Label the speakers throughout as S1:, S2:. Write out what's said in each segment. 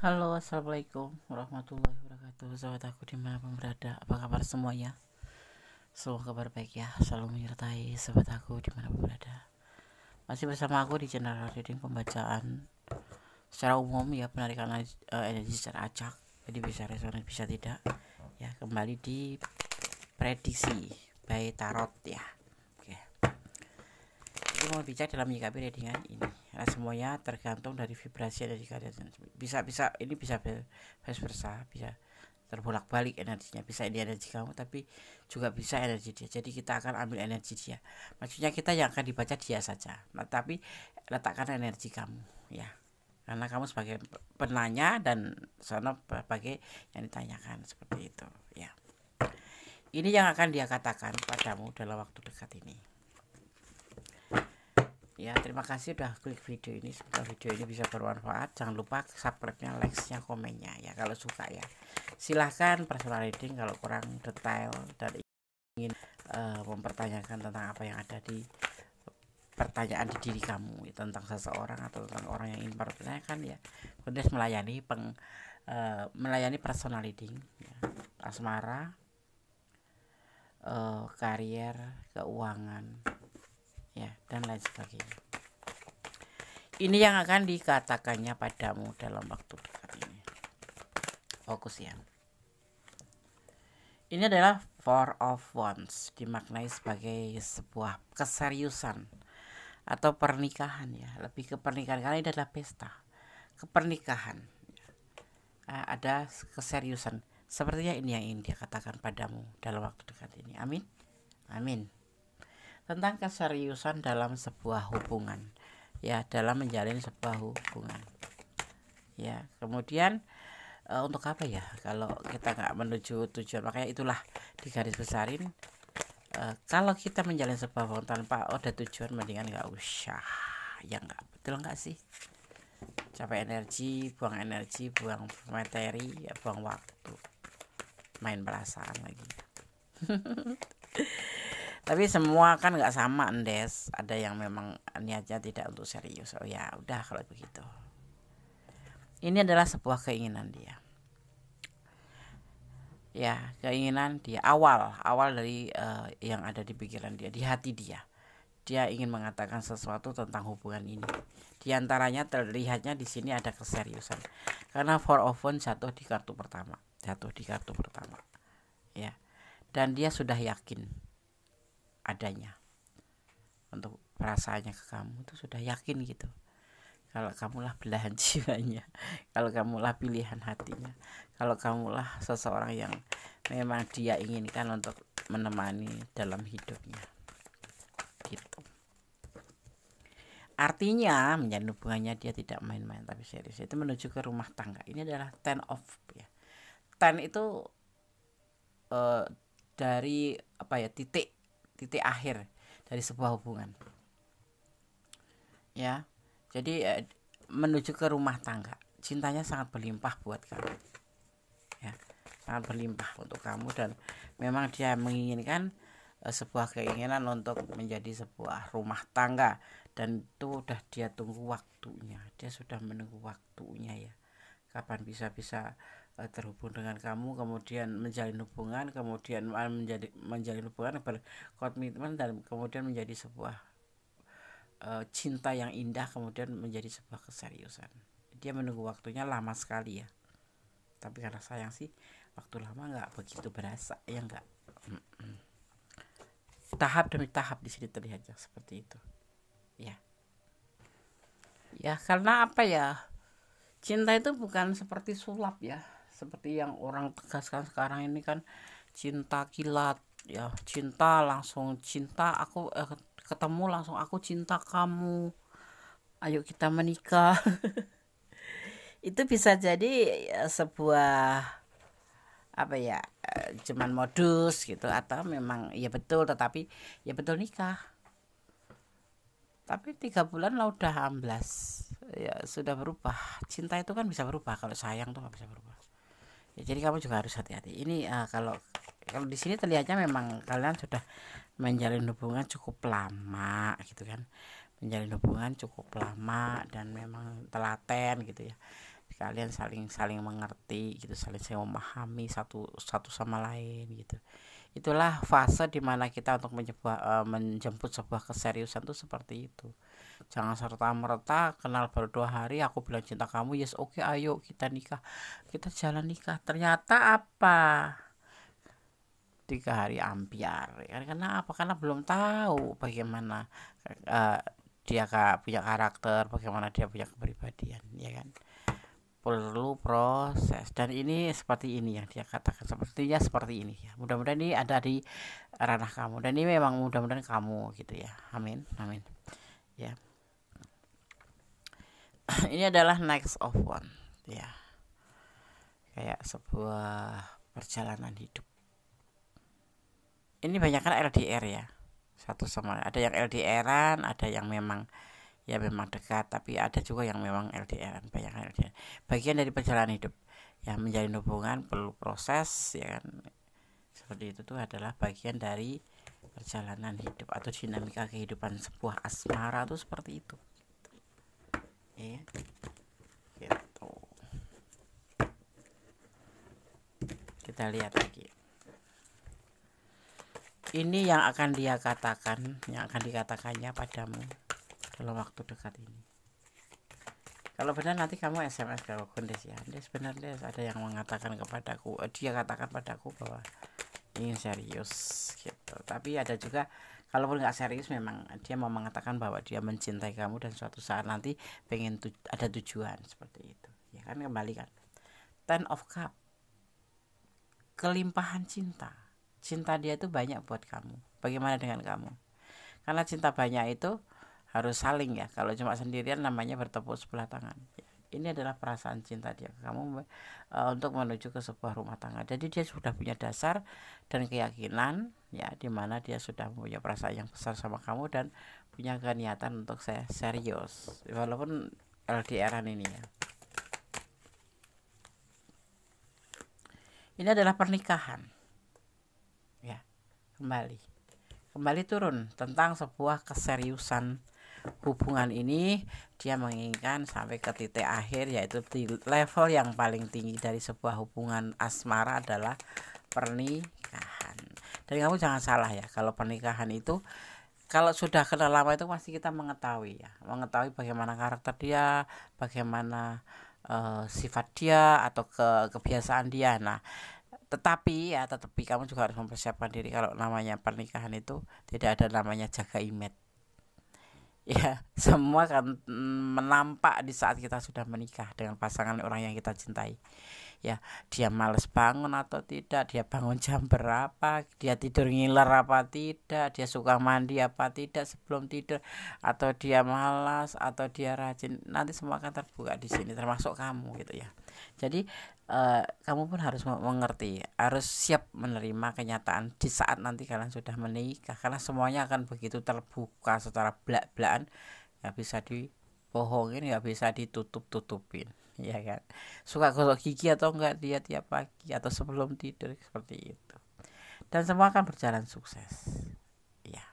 S1: Halo, assalamualaikum warahmatullahi wabarakatuh. Sahabat aku dimanapun berada, apa kabar semuanya? Semoga kabar baik ya, selalu menyertai sahabat aku dimanapun berada. Masih bersama aku di channel reading pembacaan secara umum ya, penarikan energi secara acak, jadi bisa resonan bisa tidak ya. Kembali di prediksi by tarot ya. Oke, ini mau bicara dalam menyikapi readingan ini. Nah, semuanya tergantung dari vibrasi energi kalian. Bisa ini bisa vice versa, bisa terbolak-balik energinya. Bisa ini energi kamu, tapi juga bisa energi dia. Jadi kita akan ambil energi dia. Maksudnya kita yang akan dibaca dia saja. Nah, tapi letakkan energi kamu ya. Karena kamu sebagai penanya dan sono sebagai yang ditanyakan, seperti itu ya. Ini yang akan dia katakan padamu dalam waktu dekat ini. Ya, terima kasih udah klik video ini. Semoga video ini bisa bermanfaat. Jangan lupa subscribe-nya, like-nya, komennya ya kalau suka ya. Silahkan personal reading kalau kurang detail dan ingin mempertanyakan tentang apa yang ada di pertanyaan di diri kamu ya, tentang seseorang atau tentang orang yang ingin mempertanyakan ya. Kemudian melayani personal reading ya. Asmara, karier, keuangan ya, dan lain sebagainya. Ini yang akan dikatakannya padamu dalam waktu dekat ini. Fokus ya. Ini adalah Four of Wands, dimaknai sebagai sebuah keseriusan atau pernikahan ya. Lebih ke pernikahan karena ini adalah pesta kepernikahan. Ada keseriusan. Sepertinya ini yang ingin dia katakan padamu dalam waktu dekat ini. Amin. Amin. Tentang keseriusan dalam sebuah hubungan ya, dalam menjalin sebuah hubungan ya. Kemudian untuk apa ya kalau kita nggak menuju tujuan, makanya itulah digaris besarin. Kalau kita menjalin sebuah hubungan tanpa ada tujuan, mendingan nggak usah ya. Nggak betul nggak sih? Capek energi, buang materi ya, buang waktu, main perasaan lagi. Tapi semua kan nggak sama, Endes. Ada yang memang niatnya tidak untuk serius. Oh ya udah kalau begitu. Ini adalah sebuah keinginan dia. Ya, keinginan dia awal dari yang ada di pikiran dia, di hati dia. Dia ingin mengatakan sesuatu tentang hubungan ini. Di antaranya terlihatnya di sini ada keseriusan. Karena Four of Wands jatuh di kartu pertama. Ya. Dan dia sudah yakin adanya untuk perasaannya ke kamu, itu sudah yakin gitu. Kalau kamulah belahan jiwanya, kalau kamulah pilihan hatinya, kalau kamulah seseorang yang memang dia inginkan untuk menemani dalam hidupnya gitu. Artinya menjalin hubungannya dia tidak main-main tapi serius. Itu menuju ke rumah tangga. Ini adalah ten of ya. Ten itu dari apa ya, titik akhir dari sebuah hubungan ya. Jadi menuju ke rumah tangga. Cintanya sangat berlimpah buat kamu ya, sangat berlimpah untuk kamu. Dan memang dia menginginkan sebuah keinginan untuk menjadi sebuah rumah tangga. Dan itu udah dia tunggu waktunya. Dia sudah menunggu waktunya ya, kapan bisa terhubung dengan kamu, kemudian menjalin hubungan, kemudian menjalin hubungan berkomitmen, dan kemudian menjadi sebuah cinta yang indah, kemudian menjadi sebuah keseriusan. Dia menunggu waktunya lama sekali ya, tapi karena sayang sih waktu lama nggak begitu berasa ya, nggak. Tahap demi tahap di sini terlihatnya seperti itu ya. Karena apa ya, cinta itu bukan seperti sulap ya, seperti yang orang tegaskan sekarang ini kan, cinta kilat ya, cinta langsung cinta aku ketemu langsung aku cinta kamu, ayo kita menikah. Itu bisa jadi sebuah apa ya, cuman modus gitu, atau memang ya betul, tetapi ya betul nikah tapi 3 bulan lah udah amblas ya, sudah berubah. Cinta itu kan bisa berubah, kalau sayang tuh nggak bisa berubah ya. Jadi kamu juga harus hati-hati ini. Kalau di sini terlihatnya memang kalian sudah menjalin hubungan cukup lama gitu kan, menjalin hubungan cukup lama dan memang telaten gitu ya. kalian saling mengerti gitu, saling memahami satu sama lain gitu. Itulah fase dimana kita untuk menjemput sebuah keseriusan tuh seperti itu. Jangan serta-merta kenal baru 2 hari aku bilang cinta kamu, yes oke, ayo kita nikah, kita jalan nikah, ternyata apa, 3 hari ambiar. Karena apa? Karena belum tahu bagaimana dia punya karakter, bagaimana dia punya kepribadian, ya kan. Perlu proses, dan ini seperti ini yang dia katakan, sepertinya seperti ini ya. Mudah-mudahan ini ada di ranah kamu, dan ini memang mudah-mudahan kamu gitu ya. Amin, amin ya. Ini adalah next of one ya, kayak sebuah perjalanan hidup. Ini banyak kan LDR ya, satu sama, ada yang LDRan, ada yang memang ya memang dekat, tapi ada juga yang memang LDRan, banyak LDR. Bagian dari perjalanan hidup ya, menjalin hubungan perlu proses ya kan, seperti itu tuh adalah bagian dari perjalanan hidup atau dinamika kehidupan sebuah asmara tuh seperti itu ya gitu. Kita lihat lagi, ini yang akan dia katakan, yang akan dikatakannya padamu dalam waktu dekat ini. Kalau benar nanti kamu SMS ke Des ya, Des benar Des, ada yang mengatakan kepadaku, dia katakan padaku bahwa ingin serius gitu. Tapi ada juga kalaupun nggak serius, memang dia mau mengatakan bahwa dia mencintai kamu dan suatu saat nanti pengen ada tujuan seperti itu ya kan. Kembali kan, Ten of Cup, kelimpahan cinta dia itu banyak buat kamu. Bagaimana dengan kamu? Karena cinta banyak itu harus saling ya. Kalau cuma sendirian namanya bertepuk sebelah tangan. Ini adalah perasaan cinta dia ke kamu untuk menuju ke sebuah rumah tangga. Jadi dia sudah punya dasar dan keyakinan ya, dimana dia sudah punya perasaan yang besar sama kamu dan punya niatan untuk saya serius walaupun LDRan ini ya. Ini adalah pernikahan ya. Kembali turun tentang sebuah keseriusan hubungan ini. Dia menginginkan sampai ke titik akhir, yaitu di level yang paling tinggi dari sebuah hubungan asmara adalah pernikahan. Dan kamu jangan salah ya, kalau pernikahan itu, kalau sudah kenal lama itu pasti kita mengetahui ya, mengetahui bagaimana karakter dia, bagaimana sifat dia atau kebiasaan dia. Nah, tetapi kamu juga harus mempersiapkan diri. Kalau namanya pernikahan itu tidak ada namanya jaga image ya, semua kan menampak di saat kita sudah menikah dengan pasangan orang yang kita cintai ya. Dia males bangun atau tidak, dia bangun jam berapa, dia tidur ngiler apa tidak, dia suka mandi apa tidak sebelum tidur, atau dia malas atau dia rajin, nanti semua akan terbuka di sini, termasuk kamu gitu ya. Jadi kamu pun harus mengerti, harus siap menerima kenyataan di saat nanti kalian sudah menikah, karena semuanya akan begitu terbuka secara belak-belakan, nggak bisa dibohongin, nggak bisa ditutup-tutupin ya kan. Suka gosok gigi atau enggak dia tiap pagi atau sebelum tidur, seperti itu. Dan semua akan berjalan sukses ya.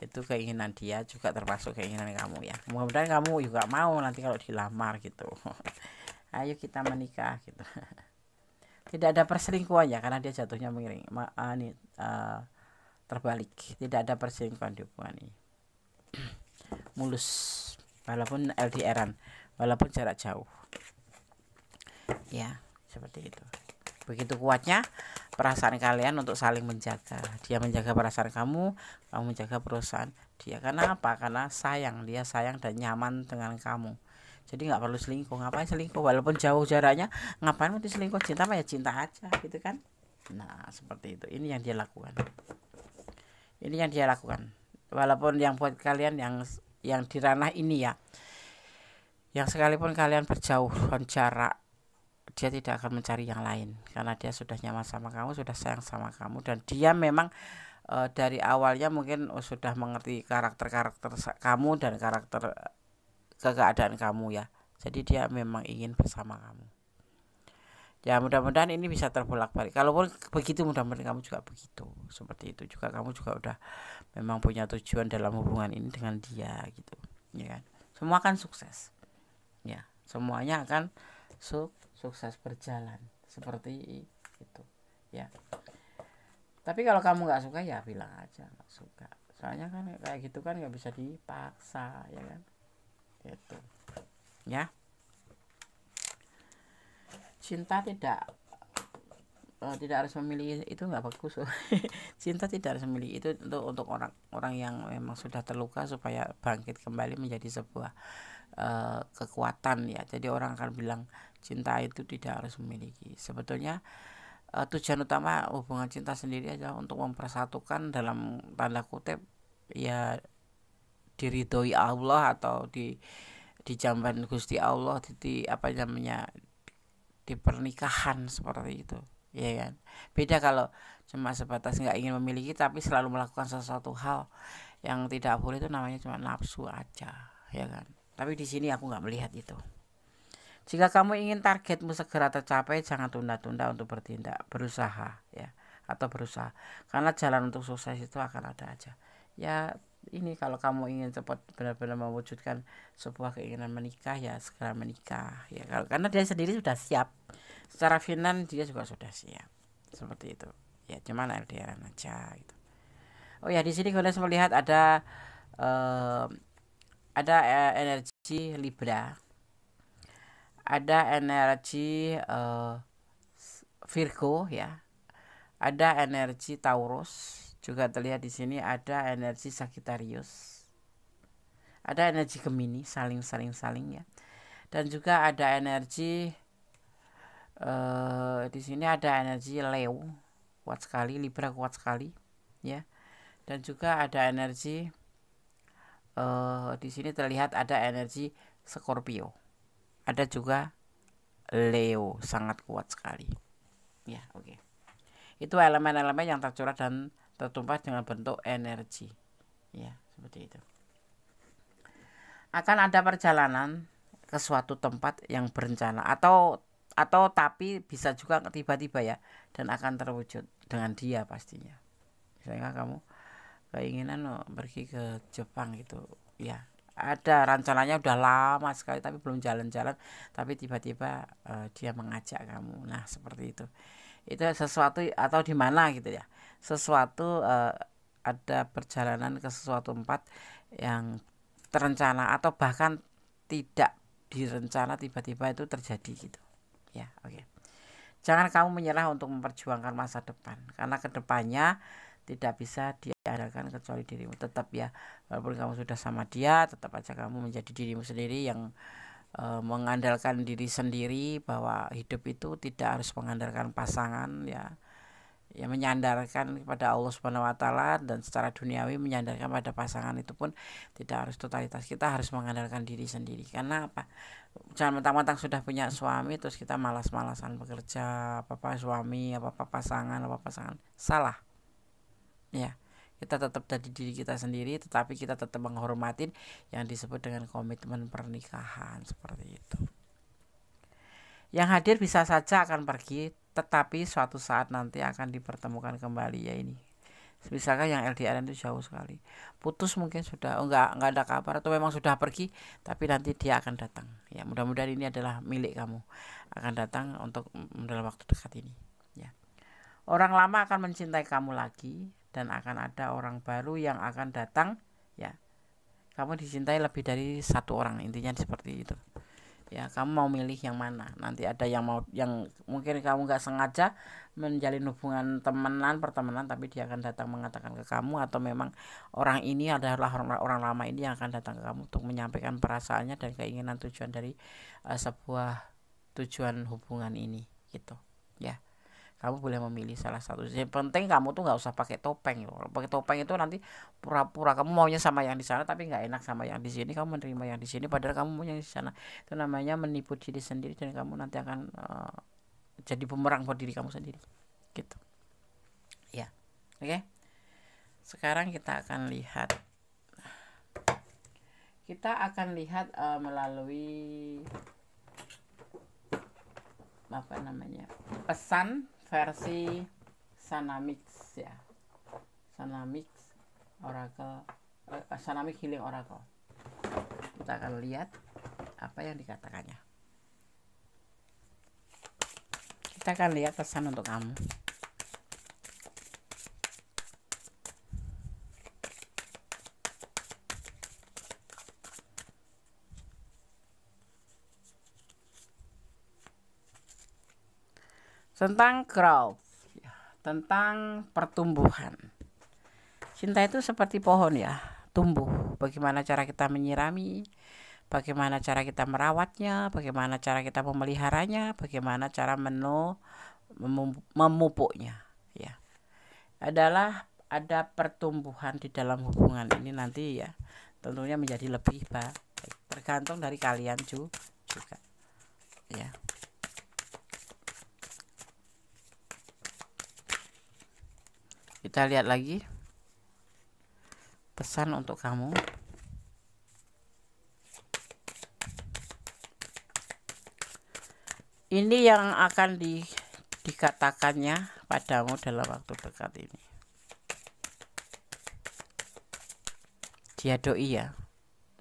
S1: Itu keinginan dia juga termasuk keinginan kamu ya. Mudah-mudahan kamu juga mau nanti kalau dilamar gitu ayo kita menikah gitu. Tidak ada perselingkuhan ya, karena dia jatuhnya miring. Terbalik, tidak ada perselingkuhan di hubungan ini. Mulus, walaupun LDRan, walaupun jarak jauh ya, seperti itu. Begitu kuatnya perasaan kalian untuk saling menjaga. Dia menjaga perasaan kamu, kamu menjaga perusahaan dia. Karena apa? Karena sayang, dia sayang dan nyaman dengan kamu. Jadi nggak perlu selingkuh. Ngapain selingkuh? Walaupun jauh jaraknya, ngapain mesti selingkuh? Cinta mah ya cinta aja gitu kan. Nah seperti itu. Ini yang dia lakukan. Walaupun yang buat kalian yang di ranah ini ya, yang sekalipun kalian berjauhan jarak, dia tidak akan mencari yang lain, karena dia sudah nyaman sama kamu, sudah sayang sama kamu, dan dia memang dari awalnya mungkin sudah mengerti karakter kamu dan karakter keadaan kamu ya. Jadi dia memang ingin bersama kamu ya. Mudah-mudahan ini bisa terbolak-balik. Kalaupun begitu, mudah-mudahan kamu juga begitu, seperti itu juga. Kamu juga udah memang punya tujuan dalam hubungan ini dengan dia gitu ya kan. Semua akan sukses ya, semuanya akan sukses berjalan seperti itu ya. Tapi kalau kamu nggak suka ya bilang aja nggak suka, soalnya kan kayak gitu kan nggak bisa dipaksa ya kan, gitu ya. Cinta tidak harus memilih, itu nggak bagus. Cinta tidak harus memilih, itu untuk orang-orang yang memang sudah terluka supaya bangkit kembali menjadi sebuah kekuatan ya. Jadi orang akan bilang cinta itu tidak harus memiliki. Sebetulnya tujuan utama hubungan cinta sendiri adalah untuk mempersatukan dalam tanda kutip ya, diridhoi Allah atau di jamban Gusti Allah, di apa namanya, di pernikahan seperti itu ya kan. Beda kalau cuma sebatas nggak ingin memiliki tapi selalu melakukan sesuatu hal yang tidak boleh, itu namanya cuma nafsu aja ya kan. Tapi di sini aku nggak melihat itu. Jika kamu ingin targetmu segera tercapai, jangan tunda-tunda untuk bertindak, berusaha ya, atau berusaha, karena jalan untuk sukses itu akan ada aja ya. Ini kalau kamu ingin cepat benar-benar mewujudkan sebuah keinginan menikah ya segera menikah ya, karena dia sendiri sudah siap secara finansial, dia juga sudah siap seperti itu ya, cuman LDR aja gitu. Oh ya, di sini kalian melihat ada energi Libra, ada energi Virgo ya, ada energi Taurus, juga terlihat di sini ada energi Sagittarius, ada energi Gemini, saling ya, dan juga ada energi di sini ada energi Leo, kuat sekali, Libra kuat sekali ya, dan juga ada energi di sini terlihat ada energi Scorpio, ada juga Leo, sangat kuat sekali ya. Oke. Itu elemen-elemen yang tercurah dan tertumpah dengan bentuk energi ya, seperti itu. Akan ada perjalanan ke suatu tempat yang berencana atau tapi bisa juga tiba-tiba ya, dan akan terwujud dengan dia pastinya. Misalnya kamu keinginan pergi ke Jepang gitu ya, ada rencananya udah lama sekali tapi belum jalan-jalan, tapi tiba-tiba dia mengajak kamu. Nah seperti itu sesuatu, atau di mana gitu ya, sesuatu ada perjalanan ke sesuatu tempat yang terencana atau bahkan tidak direncana, tiba-tiba itu terjadi gitu ya. Oke. Jangan kamu menyerah untuk memperjuangkan masa depan, karena kedepannya tidak bisa diandalkan kecuali dirimu. Tetap ya, walaupun kamu sudah sama dia, tetap aja kamu menjadi dirimu sendiri yang mengandalkan diri sendiri, bahwa hidup itu tidak harus mengandalkan pasangan ya, menyandarkan kepada Allah Subhanahu wa taala, dan secara duniawi menyandarkan pada pasangan itu pun tidak harus totalitas. Kita harus mengandalkan diri sendiri. Karena apa? Jangan mentang-mentang sudah punya suami terus kita malas-malasan bekerja, apa-apa suami, apa-apa pasangan. Salah. Ya. Kita tetap jadi diri kita sendiri, tetapi kita tetap menghormatin yang disebut dengan komitmen pernikahan, seperti itu. Yang hadir bisa saja akan pergi, tetapi suatu saat nanti akan dipertemukan kembali ya. Ini misalkan yang LDR itu jauh sekali, putus mungkin sudah enggak ada kabar, atau memang sudah pergi, tapi nanti dia akan datang ya. Mudah-mudahan ini adalah milik kamu, akan datang untuk dalam waktu dekat ini ya. Orang lama akan mencintai kamu lagi, dan akan ada orang baru yang akan datang ya. Kamu dicintai lebih dari satu orang, intinya seperti itu ya. Kamu mau milih yang mana? Nanti ada yang mungkin kamu nggak sengaja menjalin hubungan pertemanan, tapi dia akan datang mengatakan ke kamu, atau memang orang ini adalah orang lama ini yang akan datang ke kamu untuk menyampaikan perasaannya dan keinginan tujuan dari sebuah tujuan hubungan ini gitu ya. Kamu boleh memilih salah satu. Yang penting kamu tuh nggak usah pakai topeng. Pakai topeng itu nanti pura-pura kamu maunya sama yang di sana tapi nggak enak sama yang di sini. Kamu menerima yang di sini padahal kamu mau yang di sana. Itu namanya menipu diri sendiri, dan kamu nanti akan jadi bumerang buat diri kamu sendiri. Gitu. Ya. Oke. Sekarang kita akan lihat. Melalui apa namanya? Pesan versi Sanamix ya, Sanamix Oracle, Sanamix Healing Oracle. Kita akan lihat apa yang dikatakannya. Kita akan lihat pesan untuk kamu. Tentang growth, tentang pertumbuhan. Cinta itu seperti pohon ya, tumbuh. Bagaimana cara kita menyirami, bagaimana cara kita merawatnya, bagaimana cara kita memeliharanya, bagaimana cara memupuknya, ya. Ada pertumbuhan di dalam hubungan ini nanti ya, tentunya menjadi lebih baik. Tergantung dari kalian juga, ya. Kita lihat lagi pesan untuk kamu. Ini yang akan dikatakannya padamu dalam waktu dekat ini. Dia doi ya,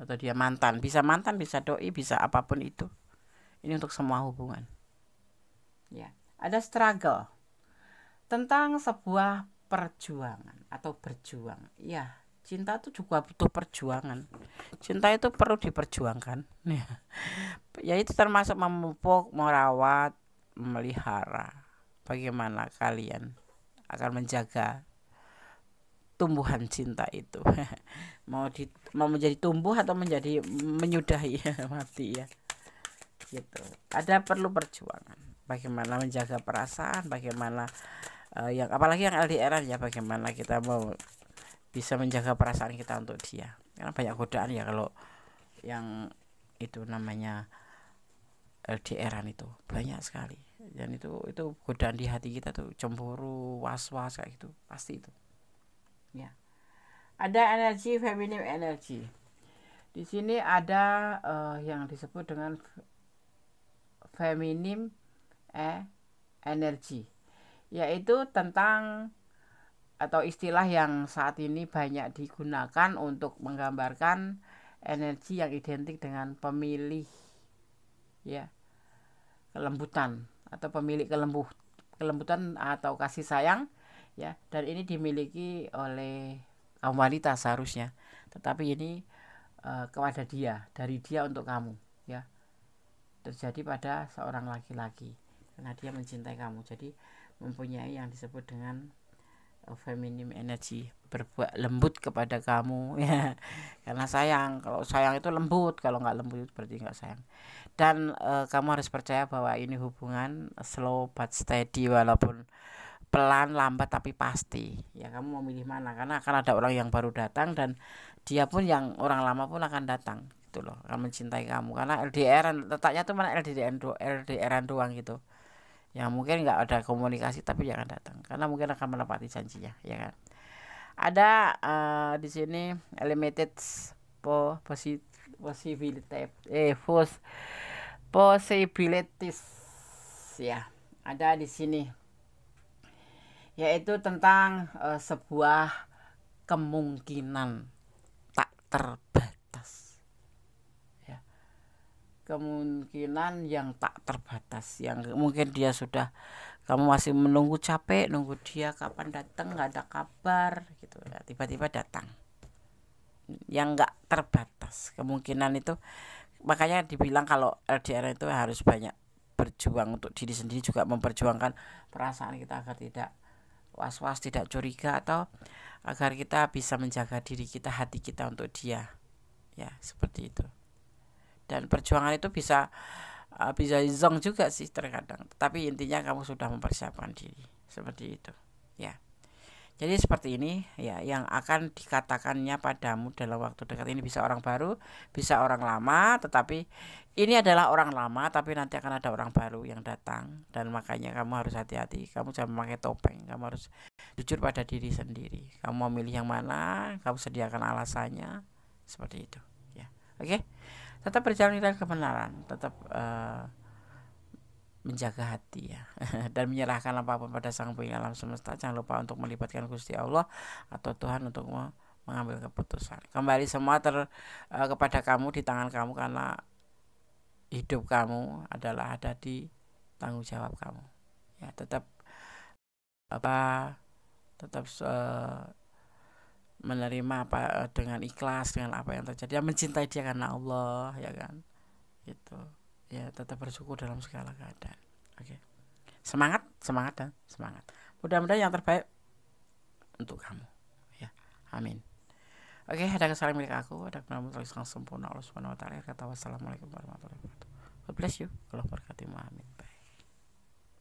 S1: atau dia mantan, bisa doi, bisa apapun itu. Ini untuk semua hubungan. Ya, ada struggle tentang sebuah perjuangan atau berjuang. Ya, cinta itu juga butuh perjuangan. Cinta itu perlu diperjuangkan. Ya itu termasuk memupuk, merawat, memelihara. Bagaimana kalian akan menjaga tumbuhan cinta itu? mau menjadi tumbuh atau menjadi menyudahi, mati ya. Gitu. Ada perlu perjuangan. Bagaimana menjaga perasaan, bagaimana yang apalagi yang LDR ya, bagaimana kita mau bisa menjaga perasaan kita untuk dia, karena banyak godaan ya kalau yang itu namanya LDR-an itu banyak sekali, dan itu godaan di hati kita tuh, cemburu, was-was kayak gitu, pasti itu ya. Ada energi feminim, energi di sini ada yang disebut dengan feminim energi, yaitu tentang atau istilah yang saat ini banyak digunakan untuk menggambarkan energi yang identik dengan pemilih ya, kelembutan atau pemilik kelembutan atau kasih sayang ya, dan ini dimiliki oleh kaum wanita seharusnya, tetapi ini kepada dia, dari dia untuk kamu ya, terjadi pada seorang laki-laki karena dia mencintai kamu, jadi mempunyai yang disebut dengan feminim energy, berbuat lembut kepada kamu ya, karena sayang. Kalau sayang itu lembut, kalau nggak lembut berarti nggak sayang. Dan kamu harus percaya bahwa ini hubungan slow but steady, walaupun pelan lambat tapi pasti ya. Kamu mau milih mana, karena akan ada orang yang baru datang, dan dia pun yang orang lama pun akan datang gitu loh, akan mencintai kamu. Karena LDR letaknya tuh mana, LDR doang gitu ya, mungkin nggak ada komunikasi tapi dia akan datang karena mungkin akan menepati janjinya ya kan. Ada di sini limited possibilities ya, ada di sini, yaitu tentang sebuah kemungkinan tak terbatas ya, kemungkinan yang tak terbatas, yang mungkin dia sudah, kamu masih menunggu, capek nunggu dia kapan datang, nggak ada kabar gitu ya, tiba-tiba datang, yang nggak terbatas kemungkinan itu. Makanya dibilang kalau LDR itu harus banyak berjuang untuk diri sendiri, juga memperjuangkan perasaan kita agar tidak was-was, tidak curiga, atau agar kita bisa menjaga diri kita, hati kita untuk dia ya, seperti itu. Dan perjuangan itu bisa zong juga sih terkadang, tapi intinya kamu sudah mempersiapkan diri, seperti itu ya. Jadi seperti ini ya yang akan dikatakannya padamu dalam waktu dekat ini. Bisa orang baru, bisa orang lama, tetapi ini adalah orang lama, tapi nanti akan ada orang baru yang datang, dan makanya kamu harus hati-hati. Kamu jangan memakai topeng, kamu harus jujur pada diri sendiri. Kamu mau milih yang mana, kamu sediakan alasannya, seperti itu ya. Oke, tetap berjalan dengan kebenaran, tetap menjaga hati ya, dan menyerahkan apapun pada Sang Pengalam semesta. Jangan lupa untuk melibatkan Gusti Allah atau Tuhan untuk mengambil keputusan. Kembali semua kepada kamu, di tangan kamu, karena hidup kamu adalah ada di tanggung jawab kamu ya, tetap apa tetap menerima apa dengan ikhlas dengan apa yang terjadi, ya mencintai dia karena Allah, ya kan, gitu ya, tetap bersyukur dalam segala keadaan. Oke. Semangat dan semangat, mudah-mudahan yang terbaik untuk kamu, ya, amin. Oke, ada kesalahan milik aku, ada penampilan yang sempurna Allah Subhanahu wa taala. Kata wassalamualaikum warahmatullahi wabarakatuh. God bless you. Allah berkati. Amin. Bye.